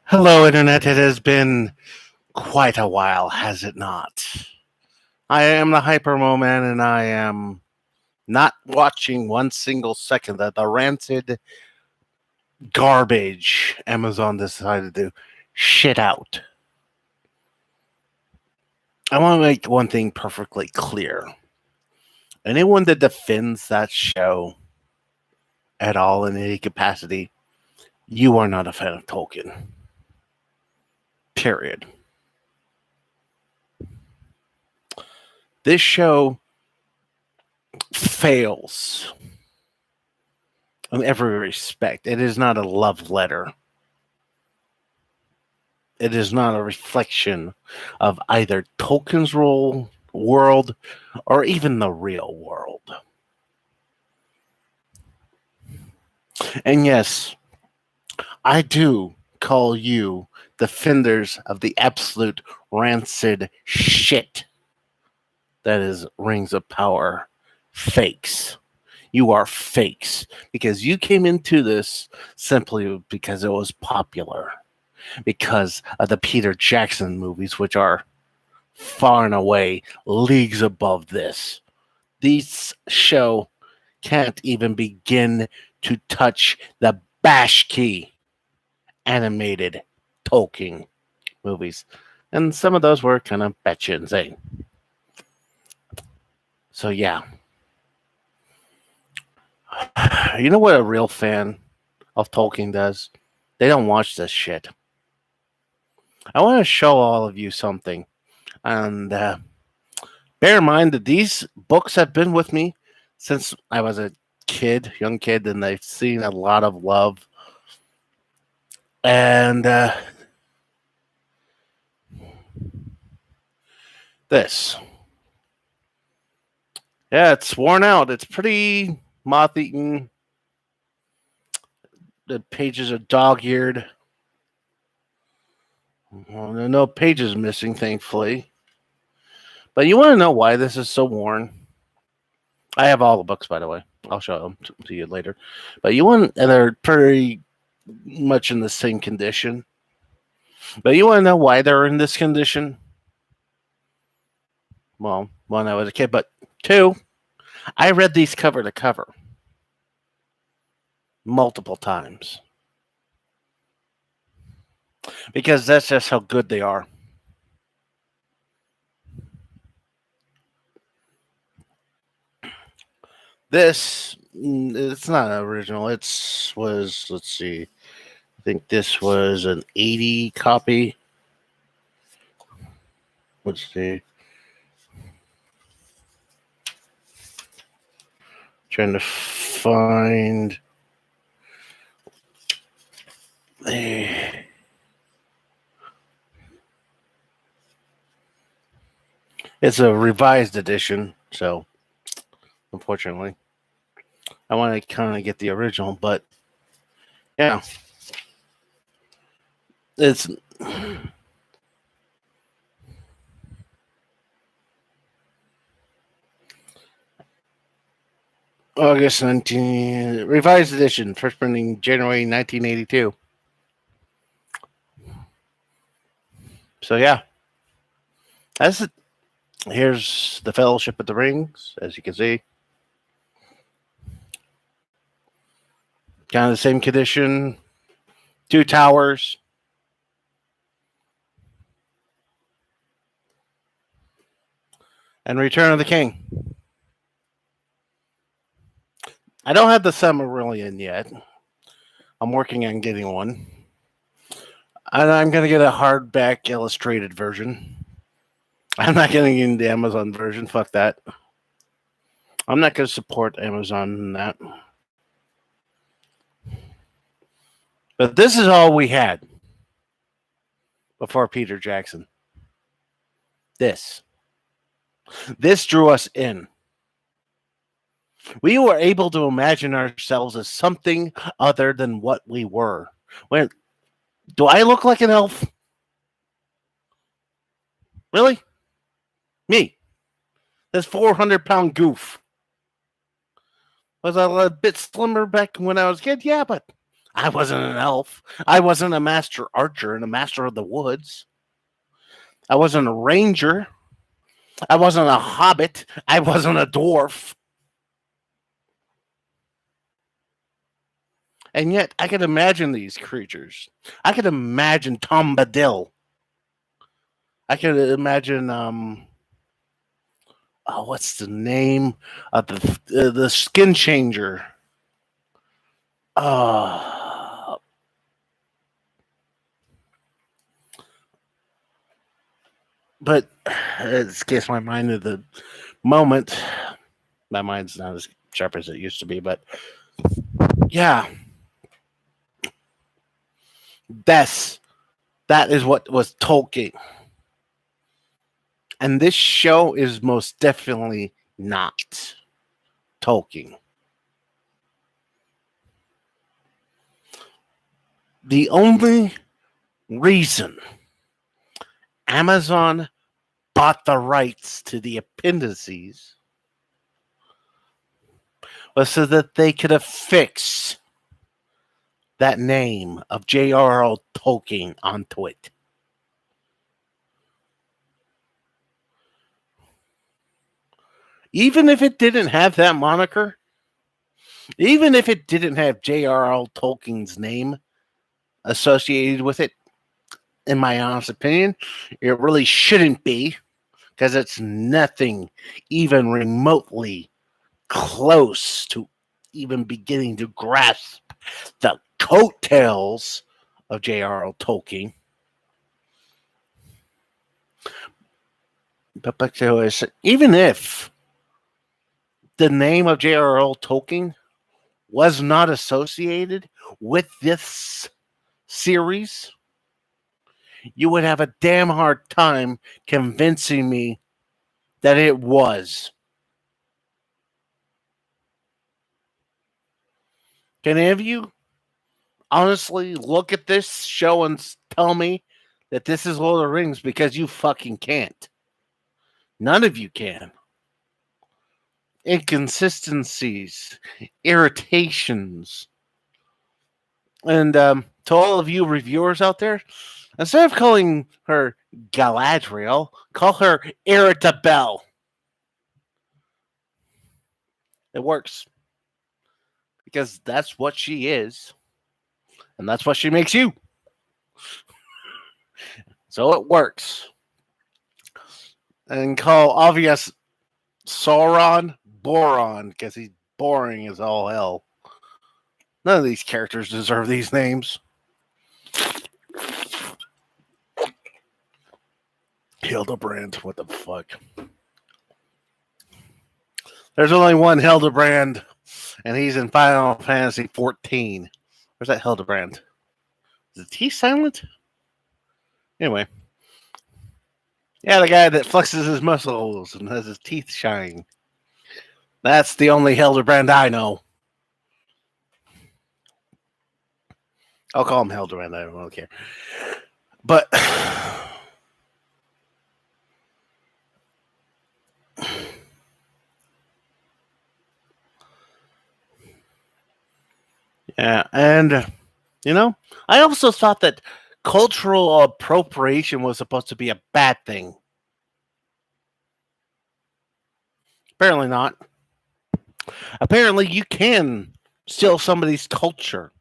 Hello, Internet. It has been quite a while, has it not? I am the Hypermo Man, and I am not watching one single second of the rancid garbage Amazon decided to shit out. I want to make one thing perfectly clear. Anyone that defends that show at all in any capacity, you are not a fan of Tolkien. Period. This show fails in every respect. It is not a love letter. It is not a reflection of either Tolkien's world or even the real world. And yes, I do call you defenders of the absolute rancid shit that is Rings of Power fakes. You are fakes because you came into this simply because it was popular, because of the Peter Jackson movies, which are far and away leagues above this. This show can't even begin to touch the Bashki animated Tolkien movies. And some of those were kind of batshit insane. So, yeah. You know what a real fan of Tolkien does? They don't watch this shit. I want to show all of you something. And bear in mind that these books have been with me since I was a young kid, and they've seen a lot of love. And this. Yeah, it's worn out. It's pretty moth-eaten. The pages are dog-eared. Well, there are no pages missing, thankfully. But you want to know why this is so worn? I have all the books, by the way. I'll show them to you later. But and they're pretty much in the same condition. But you want to know why they're in this condition? Well, one, I was a kid, but two, I read these cover to cover multiple times because that's just how good they are. This, it's not original. Let's see. I think this was an 80 copy. Let's see. Trying to find. It's a revised edition, so unfortunately, I want to kind of get the original, but yeah, it's August 19 revised edition, first printing January 1982. So yeah, that's it. Here's the Fellowship of the Rings, as you can see. Kind of the same condition. 2 towers. And Return of the King. I don't have the Silmarillion yet. I'm working on getting one. And I'm going to get a hardback illustrated version. I'm not getting the Amazon version. Fuck that. I'm not going to support Amazon in that. But this is all we had before Peter Jackson. This drew us in. We were able to imagine ourselves as something other than what we were. Do I look like an elf? Really? Me. This 400-pound goof. Was I a bit slimmer back when I was a kid? Yeah, but I wasn't an elf. I wasn't a master archer and a master of the woods. I wasn't a ranger. I wasn't a hobbit. I wasn't a dwarf. And yet, I could imagine these creatures. I could imagine Tom Bombadil. I could imagine, oh, what's the name of the skin changer? Uh, but it escapes my mind at the moment. My mind's not as sharp as it used to be, but yeah, that's that is what was Tolkien. And this show is most definitely not Tolkien. The only reason Amazon bought the rights to the appendices was so that they could affix that name of J.R.R. Tolkien onto it. Even if it didn't have that moniker, even if it didn't have J.R.R. Tolkien's name associated with it, in my honest opinion, it really shouldn't be, because it's nothing even remotely close to even beginning to grasp the coattails of J.R.R. Tolkien. But even if the name of J.R.R. Tolkien was not associated with this series, you would have a damn hard time convincing me that it was. Can any of you honestly look at this show and tell me that this is Lord of the Rings? Because you fucking can't. None of you can. Inconsistencies, irritations. And to all of you reviewers out there, instead of calling her Galadriel, call her Irritabelle. It works. Because that's what she is. And that's what she makes you. So it works. And call obvious Sauron Boron, because he's boring as all hell. None of these characters deserve these names. Hildebrand, what the fuck? There's only one Hildebrand, and he's in Final Fantasy 14. Where's that Hildebrand? Is the T silent? Anyway. Yeah, the guy that flexes his muscles and has his teeth shine. That's the only Hildebrand I know. I'll call him Hildebrand. I don't care. But yeah, and you know, I also thought that cultural appropriation was supposed to be a bad thing. Apparently not. Apparently, you can steal somebody's culture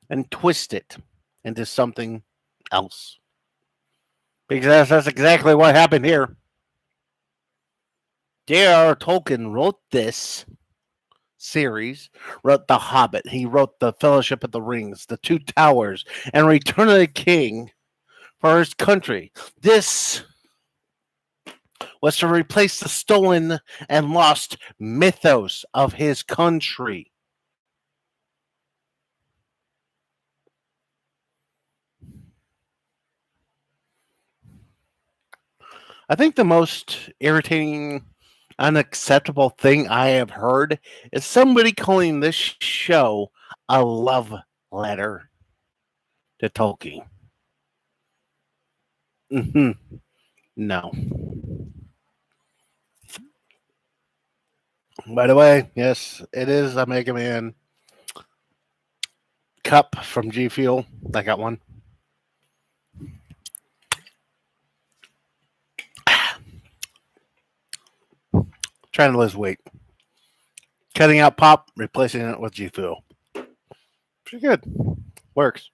and twist it into something else. Because that's exactly what happened here. J.R.R. Tolkien wrote this series, wrote The Hobbit, he wrote The Fellowship of the Rings, The Two Towers, and Return of the King for his country. This was to replace the stolen and lost mythos of his country. I think the most irritating, unacceptable thing I have heard is somebody calling this show a love letter to Tolkien. Mm-hmm. No. By the way, yes, it is a Mega Man cup from G Fuel. I got one. Trying to lose weight. Cutting out pop, replacing it with G Fuel. Pretty good. Works.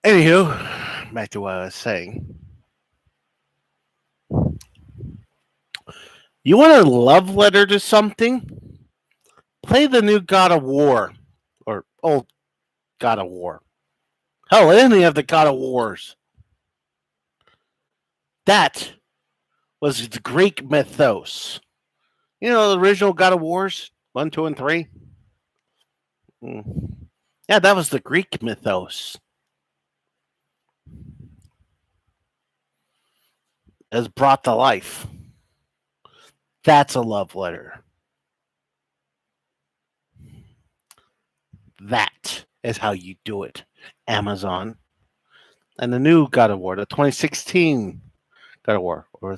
Anywho, back to what I was saying. You want a love letter to something? Play the new God of War. Or old God of War. Hell, any of the God of Wars. That was the Greek mythos. You know the original God of Wars? 1, 2, and 3? Yeah, that was the Greek mythos. As brought to life. That's a love letter. That is how you do it, Amazon. And the new God of War, the 2016 God of War, or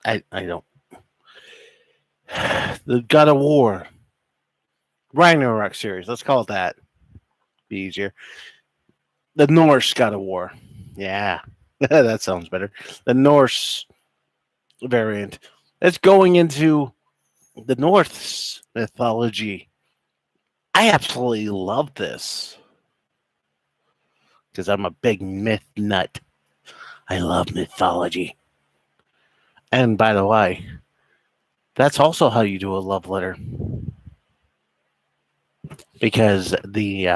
I don't. The God of War Ragnarok series. Let's call it that. Be easier. The Norse God of War. Yeah, that sounds better. The Norse variant. It's going into the Norse mythology. I absolutely love this because I'm a big myth nut. I love mythology. And by the way, that's also how you do a love letter. Because the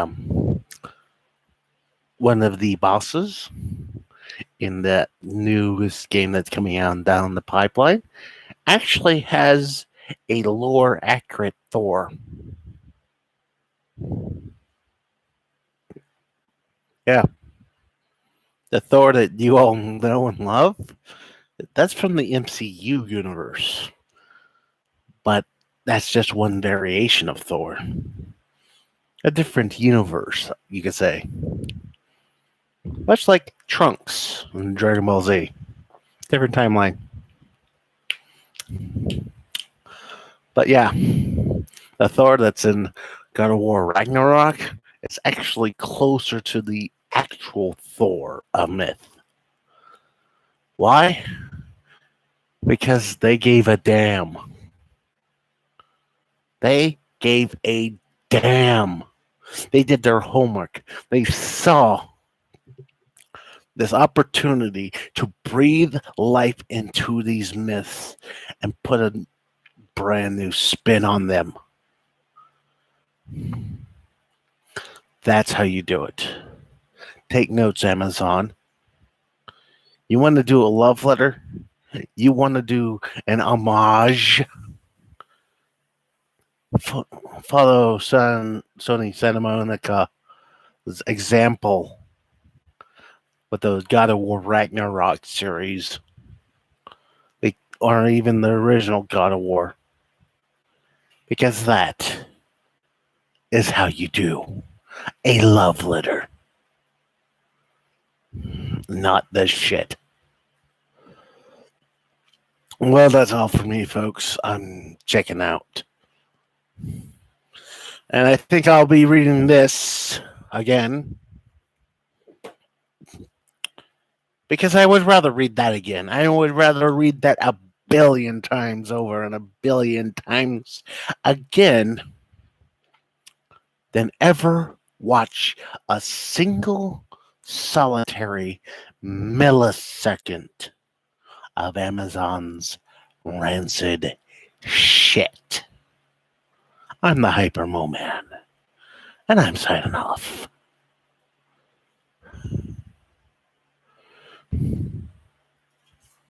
one of the bosses in the newest game that's coming out down the pipeline actually has a lore accurate Thor. Yeah. The Thor that you all know and love, that's from the MCU universe. But that's just one variation of Thor. A different universe, you could say. Much like Trunks in Dragon Ball Z. Different timeline. But yeah, the Thor that's in God of War Ragnarok is actually closer to the actual Thor of myth. Why? Because they gave a damn. They gave a damn. They did their homework. They saw this opportunity to breathe life into these myths and put a brand new spin on them. That's how you do it. Take notes, Amazon. You want to do a love letter? You want to do an homage? Follow Sony Santa Monica's example with the God of War Ragnarok series, or even the original God of War, because that is how you do a love letter, not this shit. Well, that's all for me, folks. I'm checking out. And I think I'll be reading this again because I would rather read that again. I would rather read that a billion times over and a billion times again than ever watch a single solitary millisecond of Amazon's rancid shit. I'm the Hyper Mo Man, and I'm signing off.